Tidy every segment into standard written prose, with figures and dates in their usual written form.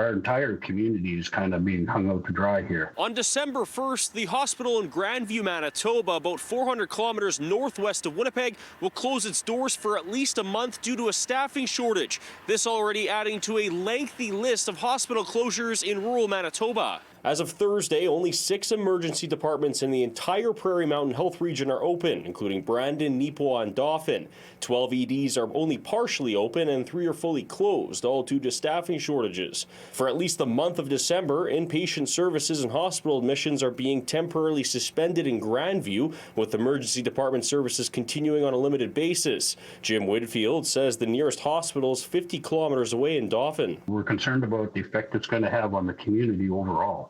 Our entire community is kind of being hung out to dry here. On December 1st, the hospital in Grandview, Manitoba, about 400 kilometers northwest of Winnipeg, will close its doors for at least a month due to a staffing shortage. This already adding to a lengthy list of hospital closures in rural Manitoba. As of Thursday, only 6 emergency departments in the entire Prairie Mountain Health Region are open, including Brandon, Neepawa, and Dauphin. 12 EDs are only partially open and 3 are fully closed, all due to staffing shortages. For at least the month of December, inpatient services and hospital admissions are being temporarily suspended in Grandview, with emergency department services continuing on a limited basis. Jim Whitfield says the nearest hospital is 50 kilometers away in Dauphin. We're concerned about the effect it's going to have on the community overall.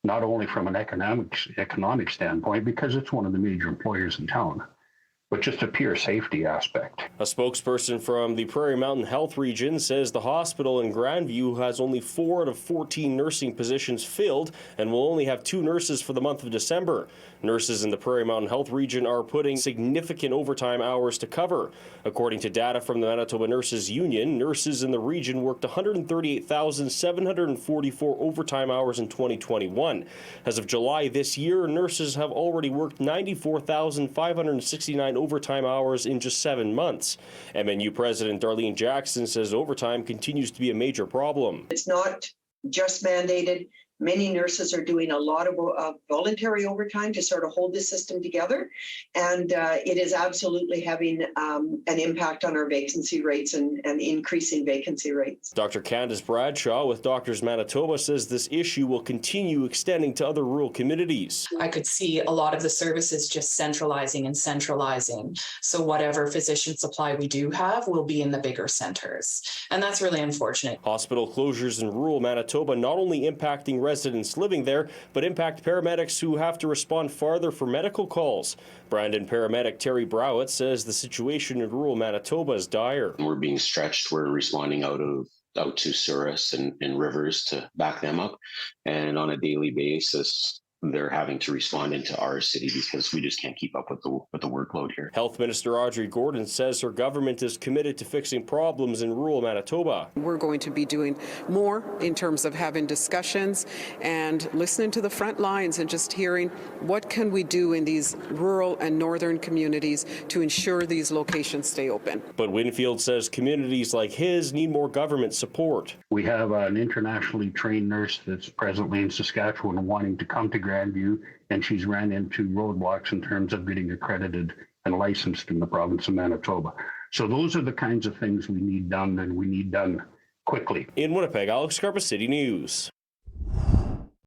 Not only from an economic standpoint, because it's one of the major employers in town, but just a pure safety aspect. A spokesperson from the Prairie Mountain Health Region says the hospital in Grandview has only 4 out of 14 nursing positions filled and will only have 2 nurses for the month of December. Nurses in the Prairie Mountain Health Region are putting significant overtime hours to cover. According to data from the Manitoba Nurses Union, nurses in the region worked 138,744 overtime hours in 2021. As of July this year, nurses have already worked 94,569 overtime hours in just 7 months. MNU President Darlene Jackson says overtime continues to be a major problem. It's not just mandated. Many nurses are doing a lot of voluntary overtime to sort of hold the system together. And it is absolutely having an impact on our vacancy rates and increasing vacancy rates. Dr. Candace Bradshaw with Doctors Manitoba says this issue will continue extending to other rural communities. I could see a lot of the services just centralizing and centralizing. So whatever physician supply we do have will be in the bigger centers. And that's really unfortunate. Hospital closures in rural Manitoba not only impacting residents living there, but impact paramedics who have to respond farther for medical calls. Brandon paramedic Terry Browett says the situation in rural Manitoba is dire. We're being stretched. We're responding out to Souris and rivers to back them up. And on a daily basis, they're having to respond into our city because we just can't keep up with the workload here. Health Minister Audrey Gordon says her government is committed to fixing problems in rural Manitoba. We're going to be doing more in terms of having discussions and listening to the front lines and just hearing what can we do in these rural and northern communities to ensure these locations stay open. But Winfield says communities like his need more government support. We have an internationally trained nurse that's presently in Saskatchewan wanting to come to Grandview, and she's ran into roadblocks in terms of getting accredited and licensed in the province of Manitoba. So those are the kinds of things we need done, and we need done quickly. In Winnipeg, Alex Karpa, City News.